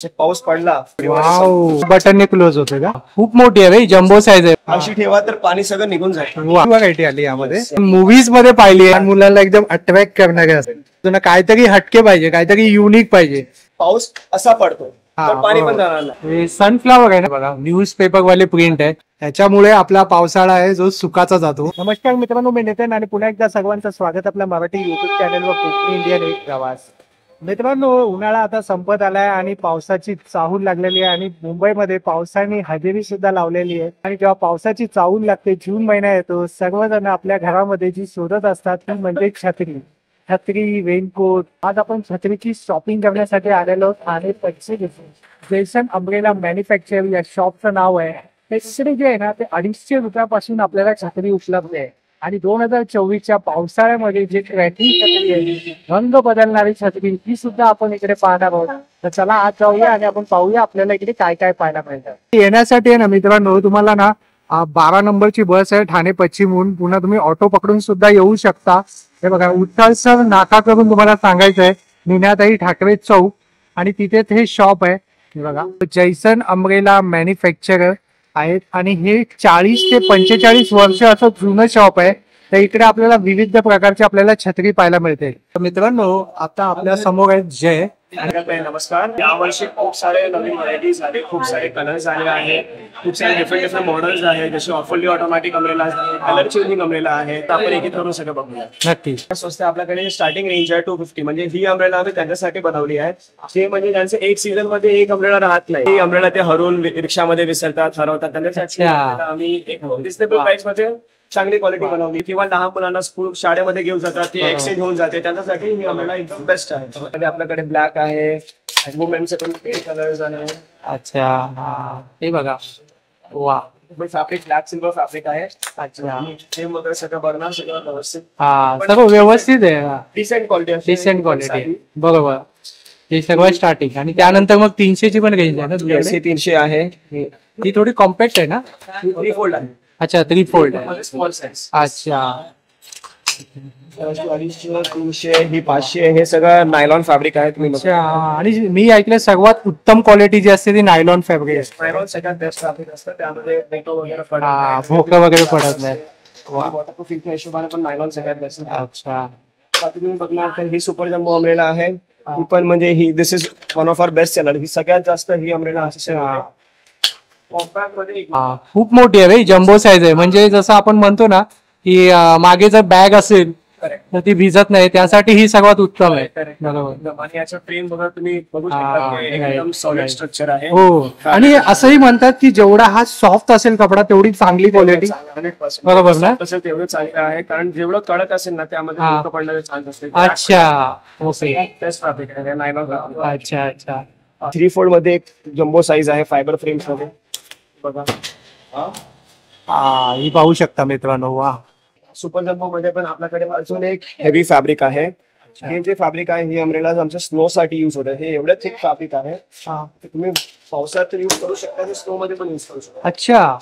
पाऊस पडला button close होते का? खूप मोठी आहे, जम्बो साईज आहे. अशी ठेवा तर पाणी सगळं निघून जाईल. व्हरायटी आली यामध्ये. मूवीज मध्ये पाहिली आहे, मुलांना एकदम अट्रॅक्ट करणारे असते. तुला काहीतरी हटके पाहिजे, काहीतरी युनिक पाहिजे. पाऊस असा पडतो तर पाणी पण जाणार नाही. सनफ्लावर आहे ना बघा, न्यूज पेपर वाले प्रिंट आहे. त्याच्यामुळे आपला पावसाळा आहे जो सुकाचा जातो. नमस्कार मित्रांनो, मी नितीन आणि पुन्हा एकदा सर्वांचं स्वागत आपल्या मराठी युट्यूब चॅनलवर कोकणी इंडियन एक प्रवास. मित्रांनो, उन्हाळा आता संपत आलाय आणि पावसाची चाहूल लागलेली आहे आणि मुंबईमध्ये पावसाने हजेरी सुद्धा लावलेली आहे. आणि जेव्हा पावसाची चाहूल लागते, जून महिना येतो, सर्वजण आपल्या घरामध्ये जी शोधत असतात ती म्हणजे छत्री, रेनकोट. आज आपण छत्रीची शॉपिंग करण्यासाठी आलेलो आणि पैसे घेतो. जैसन अम्ब्रेला मॅन्युफॅक्चर या शॉपचं नाव आहे. हे छत्री जे आहे ना, ते 250 रुपयापासून आपल्याला छत्री उपलब्ध आहे. आणि 2024च्या पावसाळ्यामध्ये जे ट्रॅकिंग छत्री आहे, रंग बदलणारी छत्री, ती सुद्धा आपण इकडे पाहणार आहोत. तर चला आज जाऊया आणि आपण पाहूया आपल्याला इकडे काय काय पाहायला मिळतं. येण्यासाठी आहे ना मित्रांनो, तुम्हाला ना 12 नंबरची बस आहे ठाणे पश्चिमहून. पुन्हा तुम्ही ऑटो पकडून सुद्धा येऊ शकता. हे बघा, उच्चालसर नाका करून तुम्हाला सांगायचं आहे निनाताई ठाकरे चौक, आणि तिथेच हे शॉप आहे. हे बघा, जैसन अम्ब्रेला मॅन्युफॅक्चरर आहेत आणि हे 40 ते 45 वर्ष असं जुनं शॉप आहे. तर इकडे आपल्याला विविध प्रकारचे आपल्याला छत्री पाहायला मिळते. मित्रांनो, आता आपल्या समोर आहे जय. नमस्कार. यावर्षी खूप सारे नवीन व्हरायटीज आले, खूप सारे कलर्स आले आहेत, खूप सारे डिफरंट मॉडेल्स आहेत, जसे फुल्ली ऑटोमॅटिक अम्ब्रेला आहे, कलर चेंजिंग अम्ब्रेला आहे. तर आपण एक करून सगळं बघूया. नक्की. स्वस्त आपल्याकडे स्टार्टिंग रेंज आहे 250. म्हणजे ही अम्ब्रेला आम्ही त्यांच्यासाठी बनवली आहे. ते म्हणजे त्यांचे एक सीझन मध्ये एक अम्ब्रेला राहत नाही. ही अम्ब्रेला ते हरवून रिक्षामध्ये विसरतात, हरवतात. त्यांच्यासाठी आम्ही एक रिजनेबल प्राइस मध्ये चांगली क्वालिटी बनवली. किंवा लहान मुलांना स्कूल शाळेमध्ये घेऊन जातात, ते एक्सचेंज होऊन जाते, त्यांच्यासाठी ही अम्ब्रेला एकदम बेस्ट आहे. आपल्याकडे ब्लॅक आहे, वुमेनचे पण कलर्स आहे. अच्छा, हे बघा, वा. फॅब्रिक ब्लॅक सिल्वर फॅब्रिक आहे. अच्छा, हे वगैरे सगळं बघणार, सगळं व्यवस्थित. सर्व व्यवस्थित आहे, डिसेंट क्वालिटी. डिसेंट क्वालिटी, बरोबर. हे सगळं स्टार्टिंग. आणि त्यानंतर मग 300 ची पण रेंज आहे ना? 300 आहे. ती थोडी कॉम्पॅक्ट आहे ना? 3 फोल्ड आहे. अच्छा, 3 फोल्ड आहे. Small size. अच्छा, 250, 300, ही 500. हे सगळं नायलॉन फॅब्रिक आहे. अच्छा, आणि मी ऐकलं सर्वात उत्तम क्वालिटी जी असते ती नायलॉन फॅब्रिक असते. नायलॉन सगळ्यात बेस्ट फॅब्रिक असतं. त्यामध्ये भोकं वगैरे पडत नाही. वॉटरप्रूफिंगच्या हिशोबाने पण नायलॉन सगळ्यात बेस्ट. अच्छा, तुम्ही बघणार तर ही सुपर जम्बो अम्ब्रेला आहे. ही पण म्हणजे ही this is one of our best seller. ही सगळ्यात जास्त ही अम्ब्रेला खूप मोठी आहे, जम्बो साईज आहे. म्हणजे जसं आपण म्हणतो ना की मागे जर बॅग असेल तर ती भिजत नाही, त्यासाठी ही सर्वात उत्तम आहे. बरोबर. आणि याचा फ्रेम बघा, तुम्ही बघू शकता, एकदम सॉलिड स्ट्रक्चर आहे. हो, आणि असंही म्हणतात की जेवढा हा सॉफ्ट असेल कपडा तेवढी चांगली क्वालिटी. बरोबर ना? तसं तेवढं चांगलं आहे, कारण जेवढं कडक असेल ना त्यामध्ये पडणारे चान्स असते. अच्छा, ओके. बेस्ट फॅब्रिक आहे नायलॉन. अच्छा अच्छा. 3 फोल्ड मध्ये एक जम्बो साईज आहे फायबर फ्रेम मध्ये. बघा, ही पाहू शकता मित्रांनो. वा. सुपर जम्बो मध्ये पण आपल्याकडे अजून एक हेवी फॅब्रिक आहे. हे जे फॅब्रिक आहे, ही अम्ब्रेला आमच्या स्नो साठी युज होतं. हे एवढं थिक फॅब्रिक आहे, तुम्ही पावसात युज करू शकता, स्नो मध्ये पण युज करू शकता. अच्छा,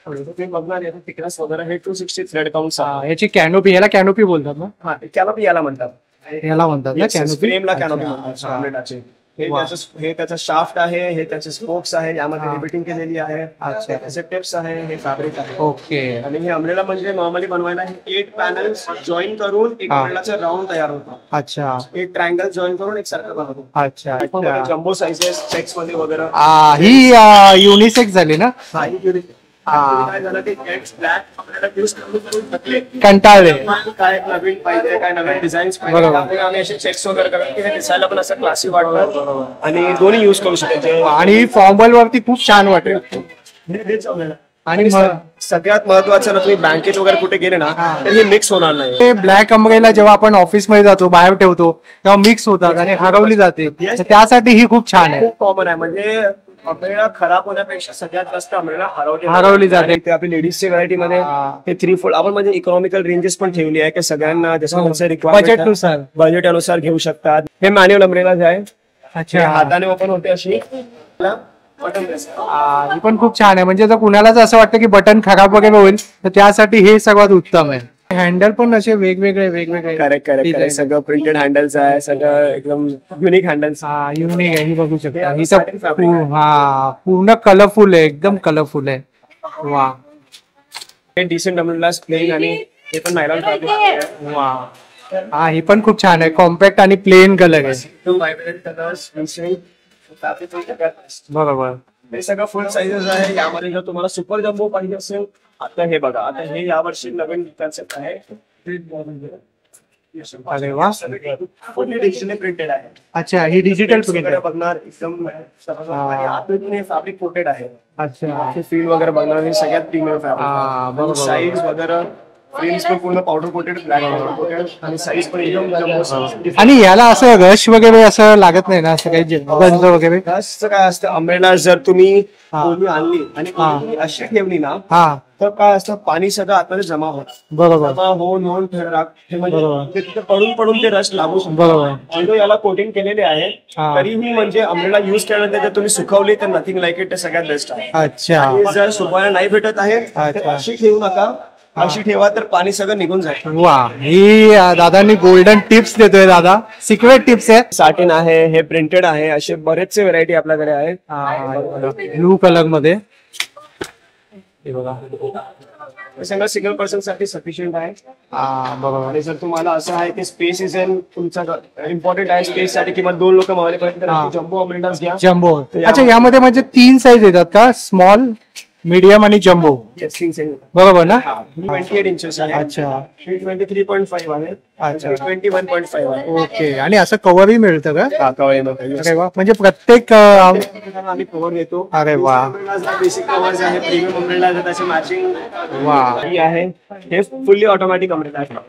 तुम्ही बघणार याचं थिकनेस वगैरे हे 260 थ्रेड काउंट. याची कॅनोपी, याला कॅनोपी बोलतात ना? हा, कॅनोपी याला म्हणतात. याला म्हणतात ना कॅनोपी? फ्रेमला कॅनोपी म्हणतात अम्ब्रेलाचे. हे त्याचं शाफ्ट आहे, हे त्याचे स्पोक्स आहे, यामध्ये रिबिटिंग केलेली आहे. अच्छा, त्याचे टिप्स आहे, हे फॅब्रिक आहे. ओके. आणि हे अम्ब्रेला म्हणजे नॉर्मली बनवायला 8 पॅनल्स जॉईन करून एक अम्ब्रेलाचा राऊंड तयार होतो. अच्छा, एक ट्रायंगल जॉईन करून एक सर्कल बनवतो. अच्छा, जम्बो साइजेस चेक्स मध्ये वगैरे. ही युनिसेक्स झाली ना? काय झालं ते ब्लॅक आपल्याला यूज करून कंटाळले, काय नवीन पाहिजे, काय नवीन डिझाईन्स पाहिजे, आम्ही असे चेक्स वगैरे करतो की हे दिसायला पण असं क्लासी वाटतं आणि दोन्ही युज करू शकतो. आणि फॉर्मल वरती खूप छान वाटेल. आणि सगळ्यात महत्वाचं ना, तुम्ही बँकेत वगैरे कुठे गेले ना तर हे मिक्स होणार नाही. ते ब्लॅक अम्ब्रेला जेव्हा आपण ऑफिस मध्ये जातो, बाहेर ठेवतो, तेव्हा मिक्स होतात आणि हरवली जाते. त्यासाठी ही खूप छान आहे. खूप कॉमन आहे. म्हणजे अम्ब्रेला खराब होण्यापेक्षा सगळ्यात जास्त अम्ब्रेला हरवली जाते. ते आपली लेडीजच्या व्हरायटी मध्ये हे 3 फोल्ड आपण म्हणजे इकॉनॉमिकल रेंजेस पण ठेवली आहे की सगळ्यांना जसं बजेट अनुसार घेऊ शकतात. हे मॅन्युअल अम्ब्रेला आहे. अच्छा, हाताने ओपन होते अशी. ही पण खूप छान आहे. म्हणजे जर कुणालाच असं वाटतं की बटन खराब वगैरे होईल तर त्यासाठी हे सर्वात उत्तम आहे. हँडल पण असे वेगवेगळे करेक्ट Design. सगळं प्रिंटेड हँडल्स आहे, सगळं एकदम युनिक हँडल्स. हा युनिक आहे, ही बघू शकता. हे ही satin तर fabric आहे. हा पूर्ण कलरफुल आहे, एकदम कलरफुल आहे. वा हे डिसेंट अम्ब्रेलास प्लेन आणि हे पण नायलॉन फॅब्रिक. वा हा ही पण खूप छान आहे, कॉम्पॅक्ट आणि प्लेन कलर आहे. एकदम व्हायब्रंट कलर्स बरोबर. हे सगळं फुल साइजेस आहे. यामध्ये जर तुम्हाला सुपर जम्बो पाहिजे असेल, आता हे बघा, आता हे यावर्षी नवीन कन्सेप्ट आहे. अरे वा. फुल्ली डिजिटली प्रिंटेड आहे. अच्छा ही डिजिटल प्रिंट आहे. बघणार एकदम आणि आतून हे फॅब्रिक कोटेड आहे. अच्छा फील वगैरे बघणार, हे सगळ्यात प्रीमियम हा, बरोबर. फॅब्रिक. साईज वगैरे फ्रेम्स पण पूर्ण powder coated, black powder coated आणि साईज पण एकदम जम्बो. आणि याला असं रश वगैरे असं लागत नाही ना, असं काही गंज वगैरे. जास्त काय असतं, अम्ब्रेला जर तुम्ही कोणी आणली आणि तुम्ही अशी ठेवली ना, हा तर काय असतं, पाणी सगळं आतमध्ये जमा होतं. बरोबर जमा होऊन हे म्हणजे बरोबर. ते तिथे पडून ते रश लागू शकतो. बरोबर. ऑल्दो याला कोटिंग केलेले आहे, हा. तरीही म्हणजे अम्ब्रेला युज केल्यानंतर जर तुम्ही सुकवली तर नथिंग लाईक इट, सगळ्यात बेस्ट आहे. अच्छा आणि जर सुकवायला नाही भेटत आहे तर अच्छा. अशी ठेवू नका. अशी ठेवा तर पाणी सगळं निघून जाईल. वा ही दादांनी गोल्डन टिप्स देतोय दादा, सिक्रेट टिप्स आहे. साटिन आहे, हे प्रिंटेड आहे, असे बरेचसे व्हरायटी आपल्याकडे आहे. ब्लू कलर मध्ये हे बघा. हे सगळं सिंगल पर्सन साठी सफिशियंट आहे. हा बरोबर. आणि जर तुम्हाला असं आहे की स्पेस इज एन तुमचा इम्पॉर्टंट आहे, स्पेस साठी किंवा 2 लोक मावलेपर्यंत हा. जम्बो अम्ब्रेलास घ्या. जम्बो. अच्छा यामध्ये म्हणजे 3 साईज येतात का, स्मॉल, मीडियम आणि जम्बो, बरोबर ना. 28 इंचेस आहे. अच्छा 23.5 आहे. अच्छा 21.5 आहे. ओके. आणि असं कव्हरही मिळतं का. हा, कवळ अरे वा. म्हणजे प्रत्येक आम्ही कव्हर देतो. अरे वा बेसिक कव्हर्स आहे, प्रीमियम अम्ब्रेला त्याचे मॅचिंग वा. आहे. हे फुल्ली ऑटोमॅटिक अम्ब्रेला आहे.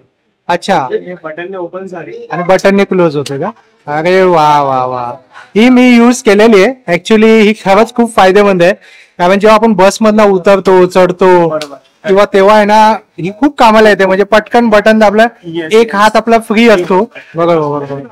अच्छा हे बटनने ओपन झाली आणि बटनने क्लोज होते का. अरे वा वा वा. ही मी युज केलेली आहे ऍक्च्युली, ही खरंच खूप फायदेमंद आहे. कारण जेव्हा आपण बसमधनं उतरतो चढतो बरोबर. किंवा तेव्हा आहे ना, ही खूप कामाला येते. म्हणजे पटकन बटन दाबलं, Yes, एक हात आपला फ्री असतो. बरोबर बरोबर.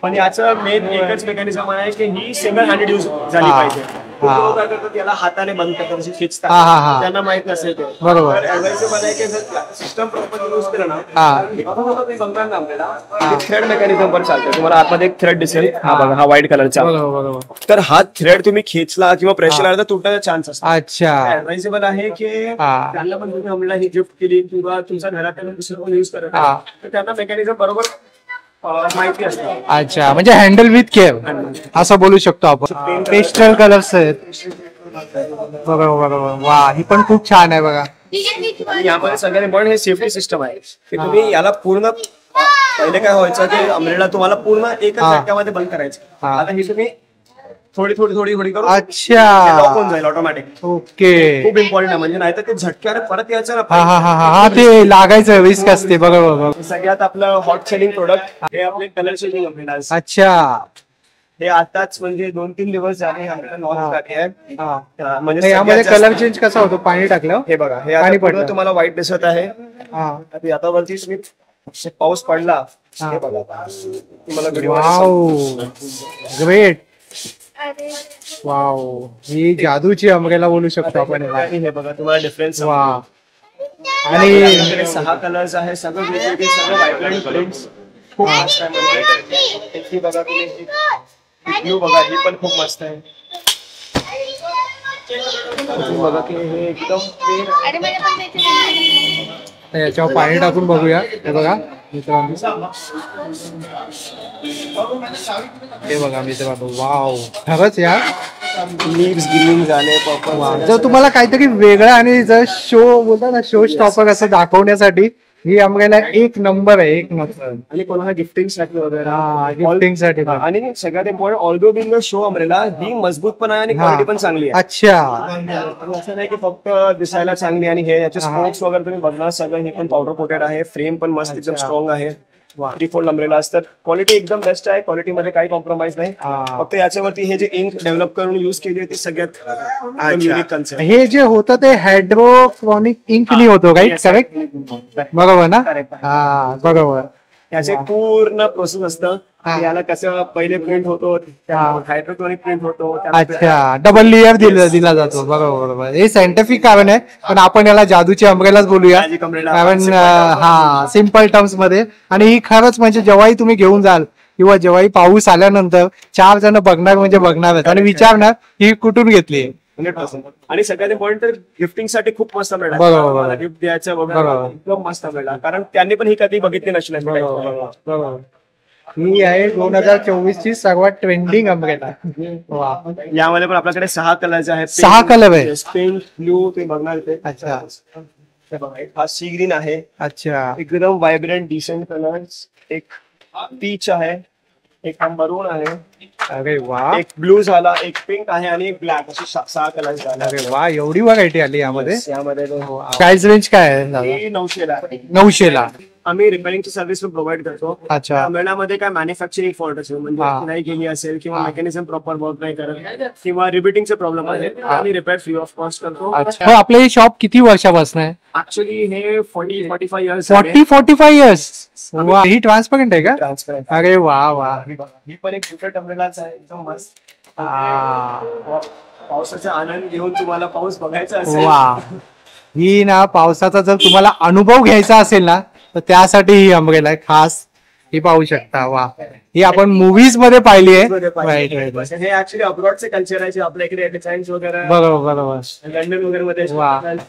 पण याचं मेन एकच मेकॅनिझम आहे की ही सिंगल हँडेड यूज झाली हा. पाहिजे. खूप हा. लोक काय करतात, याला हाताने बंद करतात, अशी हा, हा, खिचतात, हा. त्यांना माहित नसेल ते. बरोबर. तर advisable आहे की जर सिस्टम प्रॉपर यूज केलं ना, हा. तुम्ही बघणार ना आपल्याला थ्रेड मेकॅनिझम पण चालतं. तुम्हाला आतमध्ये एक थ्रेड दिसेल, हा बघा, हा व्हाईट कलरचा. बरोबर बरोबर. तर हा थ्रेड तुम्ही खेचला किंवा प्रेशर आला तर तुटायचा चान्स असतो. अच्छा ऍडवाइजेबल आहे की हा. त्यांना पण तुम्ही आम्हाला ही गिफ्ट केली किंवा तुमच्या घरात दुसरं कोण युज करत हा. आहे, तर त्यांना मेकॅनिझम बरोबर माहिती असतं. अच्छा. म्हणजे हँडल विथ केअर असं बोलू शकतो आपण. पेस्टल कलर्स आहेत. बरोबर बरोबर. वा ही पण खूप छान आहे बघा. आणि यामध्ये सगळ्यात इम्पॉर्टंट हे सेफ्टी सिस्टम आहे की तुम्ही याला पूर्ण, पहिले काय व्हायचं की अम्ब्रेला तुम्हाला पूर्ण एकच हा. झटक्यामध्ये बंद करायचं. हा. आता ही तुम्ही थोडी थोडी थोडी थोडी करून अच्छा लॉक होऊन जाईल ऑटोमॅटिक. ओके. खूप इम्पॉर्टंट आहे, म्हणजे नाहीतर ते झटक्याने परत यायचं हा ना. हा हा हा हा ते लागायचं रिस्क असते. बरोबर बरोबर. सगळ्यात आपलं हॉट सेलिंग प्रोडक्ट हे आपले कलर चेंजिंग अम्ब्रेला. अच्छा हे आताच म्हणजे 2-3 दिवस झाले आपल्याला लॉन्च झाली आहे. हा. म्हणजे यामध्ये सगळ्यात कलर जास्त- चेंज कसा होतो, पाणी टाकलं. हे बघा, हे पाणी आता पूर्ण पडलं. तुम्हाला व्हाईट दिसत आहे. हा. आता आता वरती तुम्ही पाऊस पडला, हा. हे बघा तुम्हाला व्हिडिओ वाव ग्रेट. वाव ही जादूची अम्ब्रेला बोलू शकतो आपण याला. हे बघा तुम्हाला डिफरन्स. वा. आणि आणि 6 कलर्स आहे, सगळं वेगवेगळे, सगळं व्हायब्रंट प्रिंट्स. खूप मस्त आहे. म्हणजे ही बघा तुम्ही, ब्लू बघा, ही पण खूप मस्त आहे. तुम्ही बघा की हे एकदम याच्यावर पाणी टाकून बघूया. हे बघा मित्रांनो, हे बघा मित्रांनो. वाव खरंच यार. लीव्स ग्रीन झाले, पर्पल. जर तुम्हाला काहीतरी वेगळं आणि जर शो बोलतात ना, शो स्टॉपर असं दाखवण्यासाठी ही अम्ब्रेला एक नंबर आहे, एक नंबर. आणि कोणाला गिफ्टिंग साठी वगैरे. गिफ्टिंग साठी पण. आणि सगळ्यात important, although being show umbrella ही मजबूत पण आहे आणि क्वालिटी पण चांगली आहे. अच्छा असं नाही की फक्त दिसायला चांगली. आणि हे याचे स्पोक्स वगैरे तुम्ही बघणार, सगळं हे पण पावडर कोटेड आहे. फ्रेम पण मस्त एकदम स्ट्रॉंग आहे. 3-4 अम्ब्रेला असतात. क्वालिटी एकदम बेस्ट आहे, क्वालिटी मध्ये काही कॉम्प्रोमाइज नाही. फक्त याच्यावरती हे जे इंक डेव्हलप करून युज केली आहे ती सगळ्यात युनिक कन्सेप्ट. हे जे होतं ते हायड्रोक्रॉनिक इंकनी होतो, राईट? करेक्ट. बरोबर ना. हा बरोबर. याचे पूर्ण प्रोसेस असतं. याला कसं पहिले प्रिंट होतो, हायड्रोक्लोनिक प्रिंट होतो. अच्छा, डबल लेअर दिला जातो. बरोबर बरोबर. हे सायंटिफिक कारण आहे, पण आपण याला जादूची अम्ब्रेलाच बोलूया, कारण हा सिम्पल टर्म्स मध्ये. आणि ही खरंच म्हणजे जेव्हाही तुम्ही घेऊन जाल किंवा जेव्हाही पाऊस आल्यानंतर 4 जण बघणार म्हणजे बघणारच आणि विचारणार ही कुठून घेतली. 100%. आणि सगळ्यात इम्पॉर्टंट तर गिफ्टिंग साठी खूप मस्त मिळाला. बरोबर. गिफ्ट द्यायचं वगैरे एकदम मस्त मिळाला, कारण त्यांनी पण ही कधी बघितली नसली. बरोबर. ही आहे 2024 ची सर्वात ट्रेंडिंग अम्ब्रेला. वा. यामध्ये पण आपल्याकडे 6 कलर आहेत. 6 कलर आहे. पिंक, ब्लू तुम्ही बघणार ते. अच्छा. हा सी ग्रीन आहे. अच्छा. एकदम व्हायब्रंट डिसेंट कलर्स. एक पीच आहे, एक मरून आहे. अरे वा. एक ब्लू झाला, एक पिंक आहे आणि एक ब्लॅक. अशी 6 कलर झाले. अरे वा, एवढी व्हरायटी आली यामध्ये. यामध्ये प्राइस रेंज काय आहे? 900 ला. 900 ला. आम्ही रिपेअरिंगची सर्व्हिस पण प्रोव्हाइड करतो. अच्छा. अम्ब्रेलामध्ये काय मॅन्युफॅक्चरिंग फॉल्ट असेल, म्हणजे नाही गेली असेल किंवा मेकॅनिझम प्रॉपर वर्क नाही करत किंवा रिपीटिंगचे प्रॉब्लेम आहे, आम्ही रिपेअर फ्री ऑफ कॉस्ट करतो. अच्छा. आपलं हे शॉप किती वर्षापासून आहे? ऍक्च्युली हे 40-45 इयर्स. 40-45 इयर्स. वा. ही ट्रान्सपरंट आहे का? ट्रान्सफर. अरे वा वा. ही पण एक गिफ्टेड अम्ब्रेलाच आहे, एकदम मस्त. पावसाचा आनंद घेऊन तुम्हाला पाऊस बघायचा असेल. वा. ही ना पावसाचा जर तुम्हाला अनुभव घ्यायचा असेल ना, तर त्यासाठी ही अम्ब्रेला आहे खास. ही पाहू शकता. वा. ही आपण मूवीज मध्ये पाहिली आहे. हे ऍक्च्युली अब्रॉडचे कल्चर आहे, जे आपल्या इकडे डिझाईन्स वगैरे बरोबर बरोबर. लंडन वगैरे मध्ये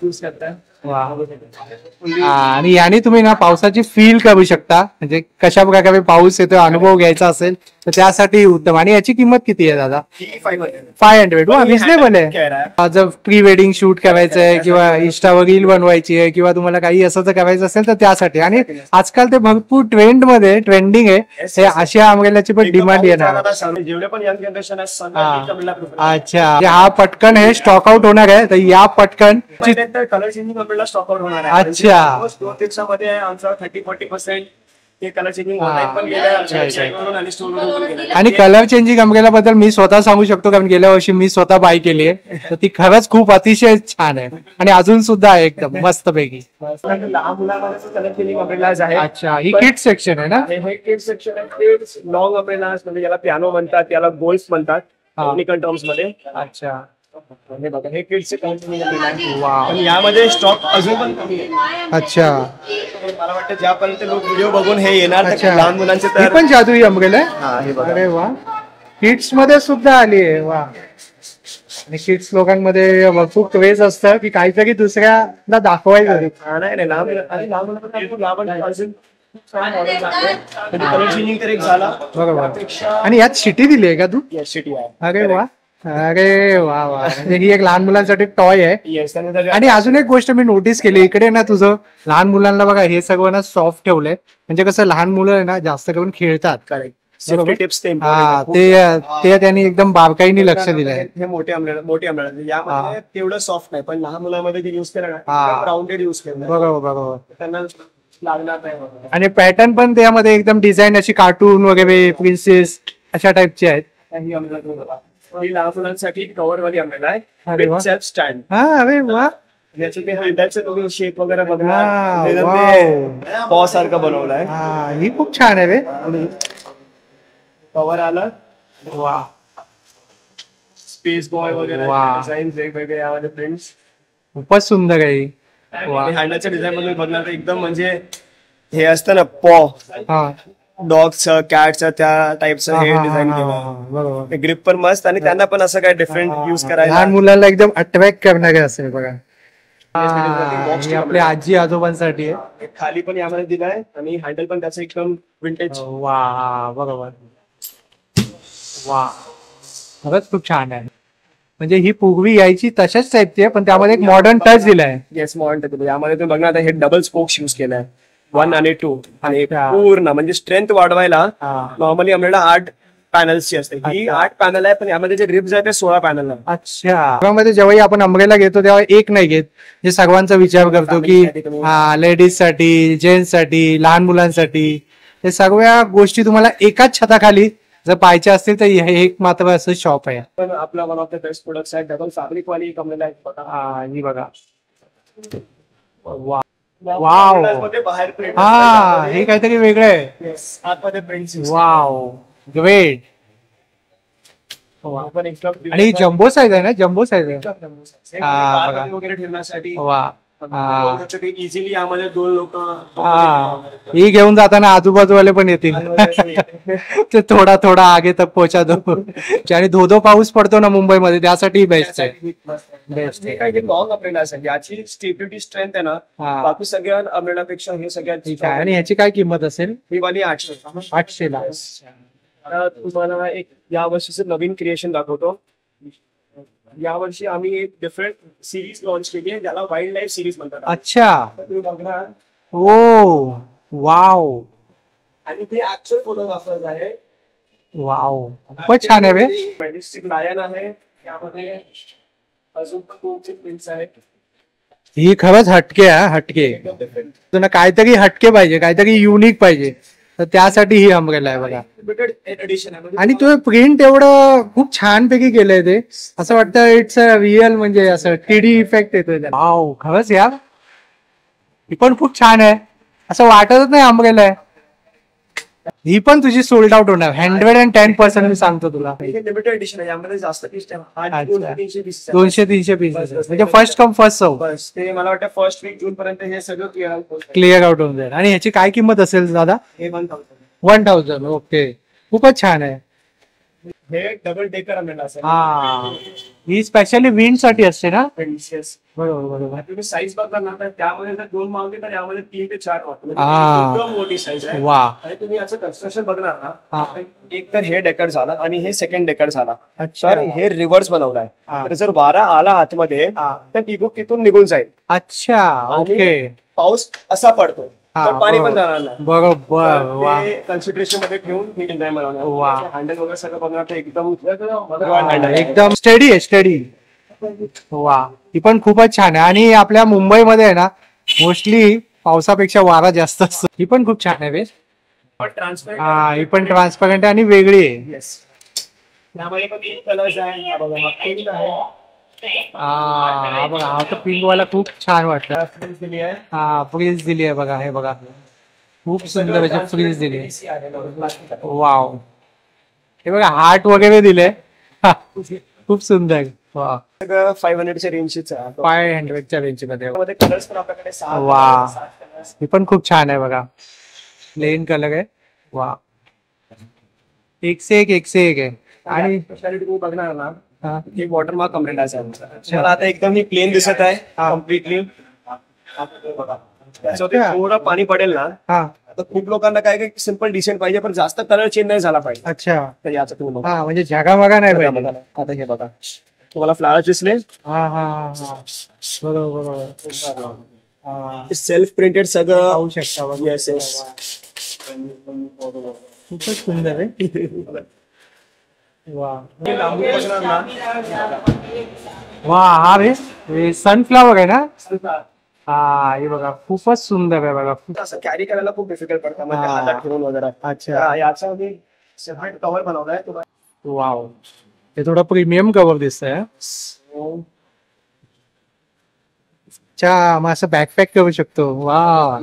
यूज करतात. आणि याने तुम्ही ना पावसाची फील करू शकता, म्हणजे कशा प्रकारे पाऊस येतो अनुभव घ्यायचा असेल तर त्यासाठी उत्तम. आणि याची किंमत किती आहे दादा? 500. वा, रिजनेबल आहे. जर प्री वेडिंग शूट करायचं आहे किंवा इंस्टावर रील बनवायची आहे किंवा तुम्हाला काही असं जर करायचं असेल तर त्यासाठी. आणि आजकाल ते भरपूर ट्रेंडिंग आहे. हे अशा अम्ब्रेलाची पण डिमांड येणार. जेवढे पण यंग जनरेशन आहे. अच्छा. हा पटकन हे स्टॉक आउट होणार आहे, तर या पटकन colour changing umbrella stock out होणार आहे. अच्छा. 2 दिवसामध्ये आमचा 30-40% हे कलर चेंजिंग आणि कलर चेंजिंग अम्ब्रेला बद्दल मी स्वतः सांगू शकतो, कारण गेल्या वर्षी मी स्वतः बाय केली आहे, तर ती खरंच खूप अतिशय छान आहे आणि अजून सुद्धा आहे एकदम मस्त पैकी. लहान मुलांमध्ये कलर चेंजिंग अम्ब्रेलाज आहे. अच्छा. ही किड्स सेक्शन आहे ना? हे किड्स सेक्शन आहे. लॉंग अम्ब्रेलाज म्हणजे याला पियानो म्हणतात, याला गोल्फ म्हणतात टेक्निकल टर्म्स मध्ये. अच्छा. हे बघा, हे किड्स पण यामध्ये स्टॉक अजून पण कमी आहे. अच्छा. मला वाटतं ज्यापर्यंत लोक व्हिडिओ बघून हे येणार, लहान मुलांचे ही पण जादुई अम्ब्रेला आहे. अरे वा. किड्स मध्ये सुद्धा आली आहे. वा. आणि किड्स लोकांमध्ये भरपूर क्रेज असतं की काहीतरी दुसऱ्याला दाखवायचं. नाही, लहान कलर चेंजिंग तर एक झाला. बरोबर. आणि यात शिटी दिली आहे का तू? सिटी आहे. अरे वा. अरे वा वा. ही एक लहान मुलांसाठी टॉय आहे. आणि अजून एक गोष्ट मी नोटीस केली इकडे ना, तुझं लहान मुलांना बघा हे सगळं ना सॉफ्ट ठेवलंय, म्हणजे कसं लहान मुलं आहे ना जास्त करून खेळतात. टिप्स ते त्यांनी एकदम बारकाईने लक्ष दिलंय. हे मोठे अम्ब्रेला यामध्ये तेवढं सॉफ्ट नाही, पण लहान मुलांमध्ये जे युज केलं ना राऊंडेड युज केलं. बरोबर. त्यांना लागणार नाही. आणि पॅटर्न पण त्यामध्ये एकदम डिझाईन अशी कार्टून वगैरे प्रिन्सेस अशा टाइपची आहेत. ही लहान मुलांसाठी कव्हर वाली अम्ब्रेला आहे. Self stand. अरे वा. याचं हँडलचं तुम्ही शेप वगैरे बघणार, पॉ सारखं बनवलंय. ही खूप छान आहे रे. कव्हर आलं. वा. स्पेस बॉय वगैरे डिझाईन वेगवेगळे यामध्ये प्रिंट्स खूपच सुंदर आहे. हँडलच्या डिझाईन मध्ये बघणार तर एकदम म्हणजे हे असतं ना पॉ डॉगचं कॅटचं त्या टाइपचं हे डिझाईन केलं. ग्रिप पण मस्त आणि त्यांना पण असं काय डिफरंट युज करायला लहान मुलांना एकदम अट्रॅक्ट करणारे असेल बघा. आपल्या आजी आजोबांसाठी आहे. खाली पण यामध्ये दिलाय आणि हँडल पण त्याचं एकदम विंटेज. वा. बरोबर. वा. खरंच खूप छान आहे. म्हणजे ही पूर्वी यायची तशाच टाईपची आहे, पण त्यामध्ये एक मॉडर्न टच दिलाय. Yes, modern touch. यामध्ये तुम्ही बघणार हे डबल स्पोक्स युज केलाय, 1 आणि 2. आणि पूर्ण म्हणजे स्ट्रेंथ वाढवायला नॉर्मली आम्हाला 8 पॅनल्सची असते. ही 8 पॅनल आहे, पण यामध्ये जे रिब्स आहे ते 16 पॅनल आहे. अच्छा. त्यामध्ये जेव्हा आपण अम्ब्रेला घेतो तेव्हा एक नाही घेत, हे सगळ्यांचा विचार करतो की लेडीज साठी, जेंट्स साठी, लहान मुलांसाठी, हे सगळ्या गोष्टी तुम्हाला एकाच छताखाली जर पाहायचे असतील तर हे एक मात्र असं शॉप आहे. पण आपला one of the best products आहे. डबल फॅब्रिक वाली अम्ब्रेला आहे. ही बघा. वा. वाव. मध्ये बाहेर print हा असतं. हे काहीतरी वेगळं आहे. Yes, आतमध्ये प्रिंट वाव ग्रेट. पण एकदम आणि जम्बो साईज आहे ना, जम्बो साईज आहे. हा, बघा. कारमध्ये वगैरे ठेवण्यासाठी वा हा. इझिली यामध्ये 2 लोक हा ही घेऊन जाताना आजूबाजूवाले पण येतील. ते थोडा थोडा आगे तक पोहोचा दो. आणि धोधो पाऊस पडतो ना मुंबईमध्ये, त्यासाठी बेस्ट आहे. बेस्ट आहे. काही लॉंग अम्ब्रेला असेल, याची स्टेबिलिटी स्ट्रेंथ आहे ना हा बाकी सगळ्या अम्ब्रेला पेक्षा हे सगळ्यात ठीक आहे. आणि ह्याची काय किंमत असेल? ही वाली 800. 800 ला. आता तुम्हाला एक या वर्षीचं नवीन क्रिएशन दाखवतो. यावर्षी आम्ही एक डिफरंट सिरीज लॉन्च केली आहे, ज्याला वाईल्ड लाईफ सिरीज म्हणतात. अच्छा. तुम्ही बघणार ओ वाव आणि ते ऍक्च्युअल फोटोग्राफर्स आहे. वाव खूपच छान आहे बे. मॅजेस्टिक लायन आहे यामध्ये, अजून पण खूपचे प्रिंट्स आहेत. ही खरंच हटके आहे, हटके. एकदम डिफरंट तुला काहीतरी हटके पाहिजे, काहीतरी युनिक पाहिजे, तर त्यासाठी ही अम्ब्रेला आहे बघा. लिमिटेड एडिशन आहे. म्हणजे आणि तो प्रिंट एवढं खूप छान पैकी केलंय ते, असं वाटतं इट्स अ रिअल, म्हणजे असं 3D इफेक्ट येतोय त्याला. वाव खरंच यार, ही पण खूप छान आहे, असं वाटतच नाही अम्ब्रेला आहे. ही पण तुझी सोल्ड आउट होणार 110% मी सांगतो तुला. हे लिमिटेड एडिशन आहे, यामध्ये जास्त पीस आहे. हा अच्छा. 200-300 पीस 200-300 पीसेस, म्हणजे फर्स्ट कम फर्स्ट सर्व. बस ते मला वाटतं फर्स्ट वीक जून पर्यंत हे सगळं क्लिअर क्लिअर आउट होऊन जाईल. आणि ह्याची काय किंमत असेल दादा? हे 1000. 1000. ओके खूपच छान आहे. हे डबल डेकर अम्ब्रेला असेल. हा ही स्पेशली विंड साठी असते ना? Yes. बरोबर बरोबर. तुम्ही साईज बघणार ना, तर त्यामध्ये जर 2 मागले तर यामध्ये 3 ते 4 वाटतं. हा. एकदम मोठी साईज आहे. वा आणि तुम्ही याचं कन्स्ट्रक्शन बघणार हा. ना, एक तर हे डेकर झाला आणि हे सेकंड डेकर झाला. अच्छा. तर हे रिव्हर्स बनवलाय. हा. तर जर वारा आला आतमध्ये हा. तर टिबुक तिथून निघून जाईल. अच्छा ओके. पाऊस असा पडतो हा, तर पाणी पण बरोबर. जाणार नाही. बरोबर वा. कन्सिडरेशन मध्ये ठेवून ही डिझाईन वा. बनवणार. हँडल वगैरे सगळं बघणार तर एकदम हँडल आहे. एकदम स्टडी आहे, स्टडी. वा ही पण खूपच छान आहे. आणि आपल्या मुंबईमध्ये आहे ना मोस्टली पावसापेक्षा वारा जास्त असतो. ही पण खूप छान आहे बे. ट्रान्सपरंट. हा ही पण ट्रान्सपरंट आहे आणि वेगळी आहे. येस. त्यामध्ये पण 3 कलर्स आहे. हा बघा, हा pink आहे. हा बघा, हा तर पिंक वाला खूप छान वाटला. Frills दिली आहे. हा फ्रीज दिली आहे बघा, हे बघा खूप सुंदर अशी फ्रीज दिली आहे. PVC आहे, plastic आहे. वाव हे बघा हार्ट वगैरे दिले. खूप सुंदर. वा सगळं 500 च्या रेंजचीच आहे. 500च्या रेंज मध्ये. त्यामध्ये कलर्स पण आपल्याकडे 6 वा. 7 कलर्स. ही पण खूप छान आहे बघा, प्लेन कलर आहे. वा एक से एक आहे. आणि स्पेशालिटी तुम्ही बघणार ना, हा. हे वॉटरमार्क अम्ब्रेला आहे आमचा. मला आता एकदम ही प्लेन दिसत आहे हा. कम्प्लिटली. त्याच्यावरती थोडं पाणी पडेल ना, हा आता खूप लोकांना काय काय सिंपल डिसेंट पाहिजे, पण जास्त कलर चेंज नाही झाला पाहिजे. अच्छा. तर याचं तुम्ही बघा. हा म्हणजे झगामगा नाही पाहिजे. आता हे बघा, तुम्हाला फ्लावर दिसले. हा हा हा बरोबर बरोबर. हा. सेल्फ प्रिंटेड सगळं पाहू शकता बघा. Yes yes. खूपच सुंदर आहे. वा लांबून बघणार ना, वा हा रे सनफ्लावर आहे ना. हा हे बघा खूपच सुंदर आहे बघा. असं कॅरी करायला खूप डिफिकल्ट पडतं, म्हणजे हा. हातात ठेवून वगैरे. अच्छा. याचा मी सेपरेट कव्हर बनवलाय तुम्हाला. वाव हे थोडं प्रीमियम कव्हर दिसतंय. अच्छा मग असं बॅकपॅक करू शकतो. वा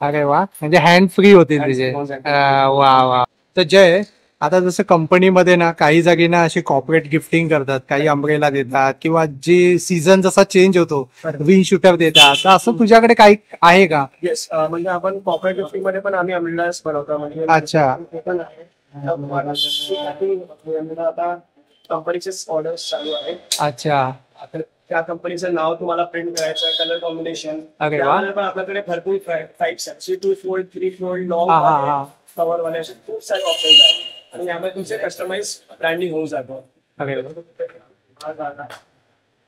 अरे वा, म्हणजे हँड फ्री होतील तिचे. वा वा. तर जय आता जसं कंपनीमध्ये ना काही जागी ना अशी कॉर्पोरेट गिफ्टिंग करतात, काही अम्ब्रेला देतात, किंवा जे सीझन जसा चेंज होतो विंड शूटर देतात, तर असं तुझ्याकडे काही आहे का? येस, म्हणजे आपण कॉर्पोरेट गिफ्टिंग मध्ये पण आम्ही अम्ब्रेलास बनवतो. म्हणजे अच्छा. ते पण आहे. आता कंपनीचे ऑर्डर्स चालू आहे. अच्छा. आता त्या कंपनीचं नाव तुम्हाला प्रिंट करायचं, कलर कॉम्बिनेशन. अरे वा. पण आपल्याकडे भरपूर टाईप्स आहेत. 2 फोल्ड 3 फोल्ड हा हा लॉंग हा. कव्हर वाले असे खूप सारे ऑप्शन्स आहेत. आणि यामध्ये तुमचे कस्टमाइज ब्रँडिंग होऊन जातो. अरे वा.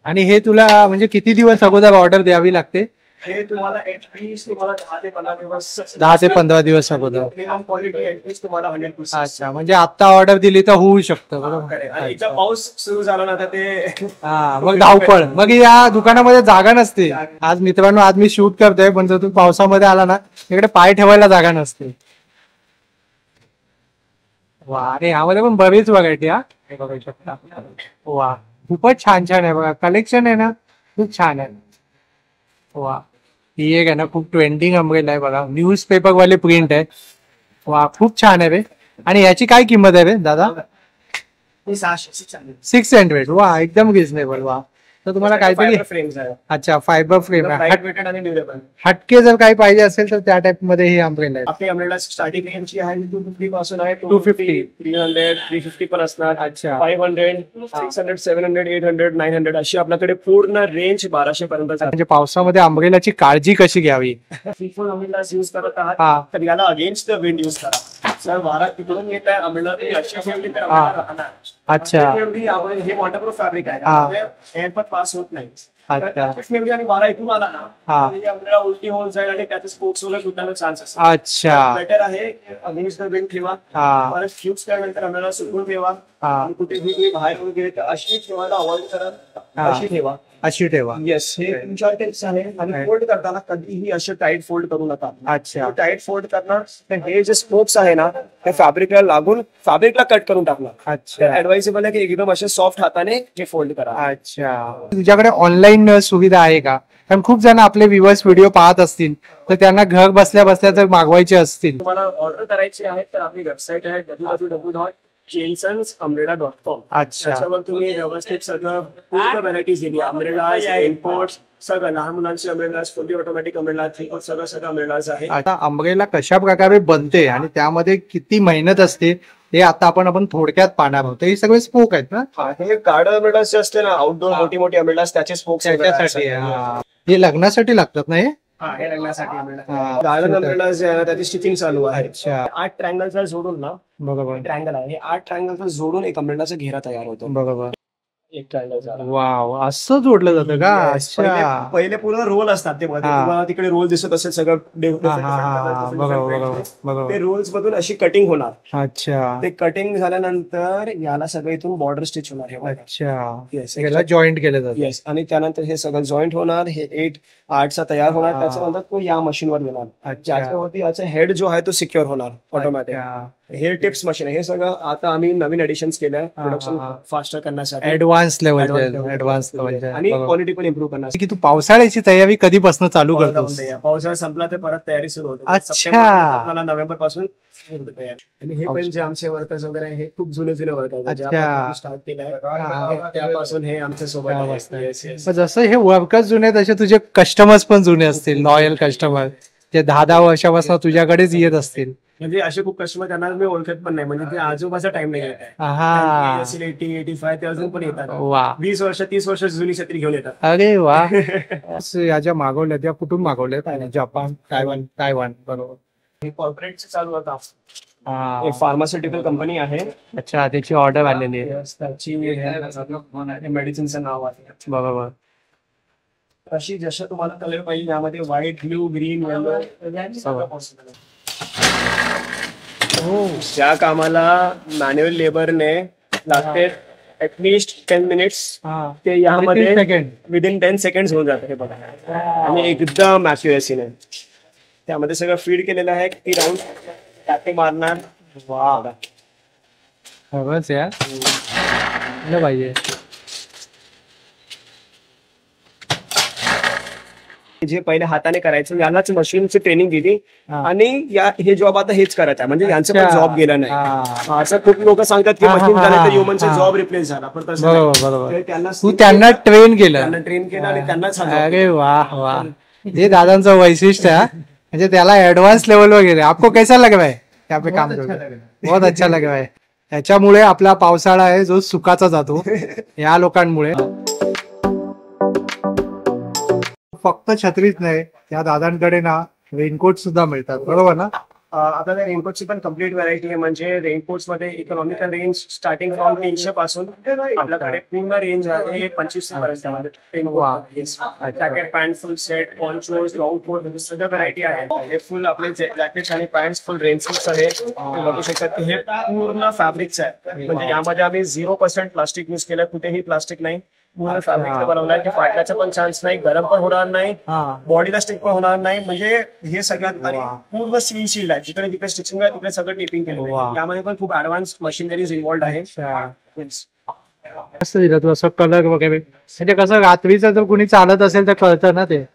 आणि हे तुला म्हणजे किती दिवस अगोदर ऑर्डर द्यावी लागते? हे तुम्हाला ऍटलीस्ट तुम्हाला 10 ते 15 दिवस. 10 ते 15 दिवस अगोदर. मिनिमम क्वालिटी ऍटलीस्ट तुम्हाला 100%. अच्छा म्हणजे आता ऑर्डर दिली तर होऊ शकतं बरोबर. आणि एकदा पाऊस सुरू झाला ना तर ते हा मग धावपळ. मग या दुकानामध्ये जागा नसते. आज मित्रांनो आज मी शूट करतोय, पण जर तू पावसामध्ये आला ना इकडे पाय ठेवायला जागा नसते. वा अरे यामध्ये पण बरीच व्हरायटी. हा हे बघू शकता. वा खूपच छान छान आहे बघा, कलेक्शन आहे ना खूप छान आहे. वा ही एक आहे ना खूप ट्रेंडिंग अम्ब्रेला आहे बघा, न्यूज पेपर वाले प्रिंट आहे. वा खूप छान आहे रे. आणि याची काय किंमत आहे रे दादा? 600. वा एकदम रिझनेबल. वा तर तुम्हाला काहीतरी फ्रेम्स आहे. अच्छा फायबर फ्रेम आहे. वेटेड आणि ड्युरेबल. हटके जर काही पाहिजे असेल तर त्या टाइप मध्ये ही अम्ब्रेला आहे. आपली अम्ब्रेला स्टार्टिंग रेंजची आहे 250 पासून आहे. 250, 300, 350 पण असणार. अच्छा 500, 600, 700, 800, 900 अशी आपल्याकडे पूर्ण रेंज 1200 पर्यंत. म्हणजे पावसामध्ये अम्ब्रेलाची काळजी कशी घ्यावी? फ्रीफॉल अम्ब्रेला यूज करत हा. आहात तर याला अगेन्स्ट द विंड यूज करा. जर वारा तिकडून येत आहे अम्ब्रेला अशी ठेवली तर अम्ब्रेला राहणार. अच्छा हे वॉटरप्रूफ फॅब्रिक आहे. हा. एअर पण पास होत नाही. अच्छा आणि वारा इथून आला हा. ना अम्ब्रेला उलटी होऊन जाईल आणि त्याचे स्पोक्स वगैरे तुटण्याचा चान्स असतो. अच्छा बेटर आहे अगेन्स्ट द विंड ठेवा. हा परत फ्यूज केल्यानंतर अम्ब्रेला सुकून ठेवा. हा आणि कुठेही बाहेर वगैरे तर अशी ठेवायला अवॉइड करा. हा. अशी ठेवा. अशी ठेवा. येस हे 3-4 टिप्स आहे. आणि फोल्ड करताना कधीही असे टाईट फोल्ड करू नका. अच्छा टाईट फोल्ड करणार तर हे जे स्पोक्स आहे ना ते फॅब्रिकला लागून फॅब्रिकला कट करून टाकणार. अच्छा ऍडवाइसेबल आहे की एकदम असे सॉफ्ट हाताने हे फोल्ड करा. अच्छा तुझ्याकडे ऑनलाईन सुविधा आहे का? कारण खूप जण आपले व्ह्यूअर्स व्हिडिओ पाहत असतील तर त्यांना घर बसल्या बसल्या जर मागवायचे असतील. तुम्हाला ऑर्डर करायची आहे तर आपली वेबसाईट आहे www.jensonsumbrella.com. अच्छा त्याच्यावर तुम्ही व्यवस्थित सगळं पूर्ण व्हरायटीज दिली. अम्ब्रेलाज, रेनकोट्स, सगळं लहान मुलांचे अम्ब्रेलाज, फुल्ली ऑटोमॅटिक अम्ब्रेला, सगळं अम्ब्रेलाज आहे. आता अम्ब्रेला कशा प्रकारे बनते आणि त्यामध्ये किती मेहनत असते हे आता आपण थोडक्यात पाहणार आहोत. हे सगळे स्पोक आहेत ना? हे गार्ड अम्ब्रेलाज जे असते ना आउटडोर मोठी मोठी अम्ब्रेलाज त्याचे स्पोक्स त्याच्यासाठी हे लग्नासाठी लागतात ना हे? हे लग्नासाठी हा. गार्डन अम्ब्रेला जे आहे ना त्याची स्टिचिंग चालू आहे. अच्छा 8 ट्रँगल जोडून ना बरोबर ट्रँगल आहे. हे 8 ट्रँगल जोडून एक अम्ब्रेलाचा घेरा तयार होतो. बरोबर. एक ट्रँगल वाव असं जोडलं जातं का? अच्छा पहिले पूर्ण रोल असतात ते मध्ये. हा. तुम्हाला तिकडे रोल दिसत असेल सगळं बरोबर बरोबर. ते रोल्स मधून अशी कटिंग होणार. अच्छा ते कटिंग झाल्यानंतर याला सगळं इथून बॉर्डर स्टिच होणार. हे बघा. अच्छा येस याला जॉईंट केलं जातं. येस आणि त्यानंतर हे सगळं जॉईंट होणार. हे 8 तयार होणार. हा. त्याच्यानंतर तो या मशीनवर येणार. अच्छा. ज्याच्यावरती याचा हेड जो आहे तो सिक्युअर होणार ऑटोमॅटिक. हे टिप्स मशीन आहे. हे सगळं आता आम्ही नवीन एडिशन्स केलंय प्रोडक्शन फास्टर करण्यासाठी. ऍडव्हान्स लेवल आणि क्वालिटी पण इम्प्रूव्ह करण्यासाठी. की तू पावसाळ्याची तयारी कधीपासून चालू करतोस? पावसाळा संपला तर परत तयारी सुरू होते. अच्छा. सप्टेंबर नोव्हेंबर पासून आणि हे पण जे आमचे वर्कर्स वगैरे आहे हे खूप जुने वर्कर्स अच्छा. स्टार्ट केलंय त्यापासून हे आमच्या सोबत. पण जसं हे वर्कर्स जुने तसे तुझे कस्टमर्स पण जुने असतील, लॉयल कस्टमर ते 10 वर्षापासून तुझ्याकडेच येत असतील. म्हणजे असे खूप कस्टमर त्यांना मी ओळखत पण नाही. म्हणजे ते आजोबाचा टाइम नाही येत हा. 80-85 ते अजून पण येतात. वा 20 वर्ष 30 वर्ष जुनी छत्री घेऊन येतात. अरे वा. या ज्या मागवल्या त्या कुठून मागवल्या? जपान, तायवान बरोबर. हे कॉर्पोरेट चालू होता. हा. एक फार्मास्युटिकल कंपनी आहे. अच्छा त्याची ऑर्डर आलेली आहे. त्याची मेडिसिनचं नाव आहे. बरोबर. अशी जसं तुम्हाला कलर पाहिजे यामध्ये व्हाईट, ब्ल्यू, ग्रीन, येलो सगळं पॉसिबल आहे. ज्या कामाला मॅन्युअल लेबरने लागते ऍटलिस्ट 10 मिनिट्स ते यामध्ये विदिन 10 सेकंड होऊन जातं. हे बघा आणि एकदम अॅक्युरेसीने त्यामध्ये सगळं फीड केलेलं आहे. ती राऊंड टॅपिंग मारणार. वा खरंच यार पाहिजे. जे पहिले हाताने करायचं यालाच मशीनची ट्रेनिंग दिली आणि हे जॉब आता हेच करायचं आहे. म्हणजे यांचं पण जॉब गेला नाही. असं खूप लोक सांगतात की मशीन झालं तर ह्युमनचा जॉब रिप्लेस झाला. पण तसं बरोबर. तू त्यांना ट्रेन केलं आणि त्यांनाच. अरे वाह वाह. हे दादांचं वैशिष्ट्य आहे. म्हणजे त्याला ऍडव्हान्स लेवल वगैरे. आपको कैसा लग रहा है यहाँ पे काम? बहुत अच्छा लग रहा है. त्याच्यामुळे आपला पावसाळा आहे जो सुखाचा जातो या लोकांमुळे. फक्त छत्रीच नाही त्या दादांकडे ना रेनकोट सुद्धा मिळतात बरोबर ना? आता त्या रेनकोटची पण कम्प्लीट व्हरायटी आहे. म्हणजे रेनकोट्स मध्ये इकॉनॉमिकल रेंज स्टार्टिंग फ्रॉम 300 पासून आपल्याकडे पूर्ण रेंज आहे 25 पर्यंत. Jacket pant full set, ponchos, long coat सगळं व्हरायटी आहे. हे फुल आपले जॅकेट्स आणि पॅन्ट फुल रेनकोट्स आहे. बघू शकतात हे पूर्ण फॅब्रिकचं आहे. म्हणजे यामध्ये आम्ही 0% प्लास्टिक युज केलं. कुठेही प्लास्टिक नाही. पूर्ण फॅब्रिकचं बनवलंय की फाटण्याचा पण चान्स नाही, गरम पण होणार नाही, बॉडीला स्टिक पण होणार नाही. म्हणजे हे सगळ्यात पूर्ण सील्ड आहे. जिकडे तिकडे स्टिचिंग आहे तिकडे सगळं टिपिंग केलं आहे. यामध्ये पण खूप ऍडव्हान्स मशिनरीज इन्व्हॉल्ड आहे. मस्त दिलं तू असं कलर वगैरे. म्हणजे कसं रात्रीचं जर कुणी चालत असेल तर कळतं ना ते.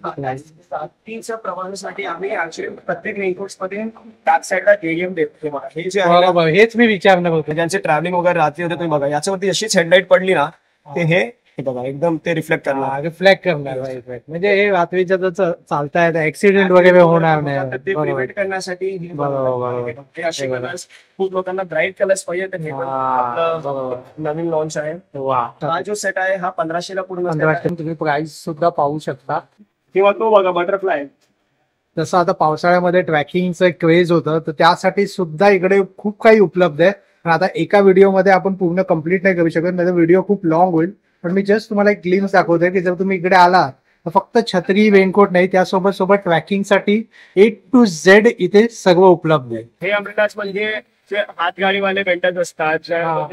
साथीच्या प्रवासासाठी आम्ही ऍक्च्युली प्रत्येक रेनकोट्स मध्ये बॅक साईडला रेडियम देतो. हे बघा, हे जे आहे ना, बरोबर, हेच मी विचारणार होतो. ज्यांचे ट्रॅव्हलिंग वगैरे रात्री होते तुम्ही बघा, याच्यावरती अशीच हेडलाईट पडली ना ते हे बघा एकदम ते रिफ्लेक्ट करणार. रिफ्लेक्ट करणार, म्हणजे हे रात्रीच्या जर चालतायत ऍक्सिडेंट वगैरे होणार नाही. ते प्रिव्हेंट करण्यासाठी हे बरोबर. हे असे कलर्स, खूप लोकांना ब्राईट कलर्स पाहिजे तर हे पण आपलं नवीन लॉन्च आहे. वा, हा जो सेट आहे हा 1500 ला पूर्ण set 1500 आहे. तुम्ही प्राइस सुद्धा पाहू शकता. किंवा तो बघा बटरफ्लाय. जसं आता पावसाळ्यामध्ये ट्रॅकिंगचं क्रेज होतं, तर त्यासाठी सुद्धा इकडे खूप काही उपलब्ध आहे. पण आता एका व्हिडिओमध्ये आपण पूर्ण कम्प्लीट नाही करू शकत, नाही व्हिडिओ खूप लॉंग होईल. पण मी जस्ट तुम्हाला एक ग्लिम्स दाखवतोय की जर तुम्ही इकडे आला तर फक्त छत्री रेनकोट नाही, त्यासोबत सोबत ट्रॅकिंगसाठी A to Z इथे सर्व उपलब्ध आहे. हे अम्ब्रेलास म्हणजे जे हातगाडीवाले वेंटर्स असतात,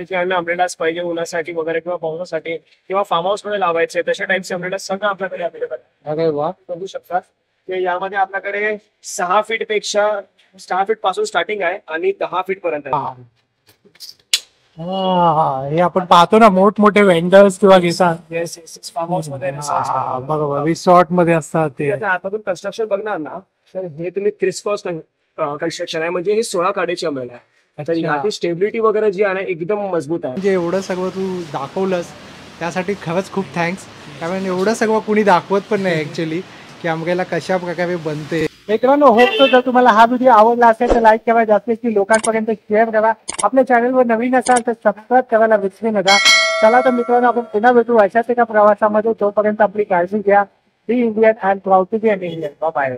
ज्यांना अम्ब्रेलास पाहिजे उन्हासाठी वगैरे किंवा पावसासाठी किंवा फार्म हाऊस मध्ये लावायचे, तशा टाइपचे अम्ब्रेलास सगळं आपल्याकडे अवेलेबल आहे. अरे वा, बघू शकता की यामध्ये आपल्याकडे 6 फीट पासून स्टार्टिंग आहे आणि 10 फीट पर्यंत आहे. हे आपण पाहतो ना मोठमोठे वेंडर्स किंवा किसान फार्म हाऊस मध्ये बरोबर रिसॉर्ट मध्ये असतात ते. आता आतमधून कन्स्ट्रक्शन बघणार ना, तर हे तुम्ही क्रिस्पॉस कन्स्ट्रक्शन आहे, म्हणजे हे 16 काडीची अम्ब्रेला आहे. तर याची स्टेबिलिटी वगैरे जी आहे ना एकदम मजबूत आहे. म्हणजे एवढं सगळं तू दाखवलंस त्यासाठी खरंच खूप थँक्स. कारण एवढं सगळं कुणी दाखवत पण नाही ऍक्च्युली की अम्ब्रेला कशा प्रकारे बनते. मित्रांनो, होप जर तुम्हाला हा व्हिडिओ आवडला असेल तर लाईक करा, जास्तीत लोकांपर्यंत शेअर करा. आपल्या चॅनलवर नवीन असाल तर सबस्क्राईब करायला विसरू नका. चला तर मित्रांनो, आपण पुन्हा भेटू अशाच एका प्रवासामध्ये. तोपर्यंत आपली काळजी घ्या. Be Indian and proud to be an Indian. Bye.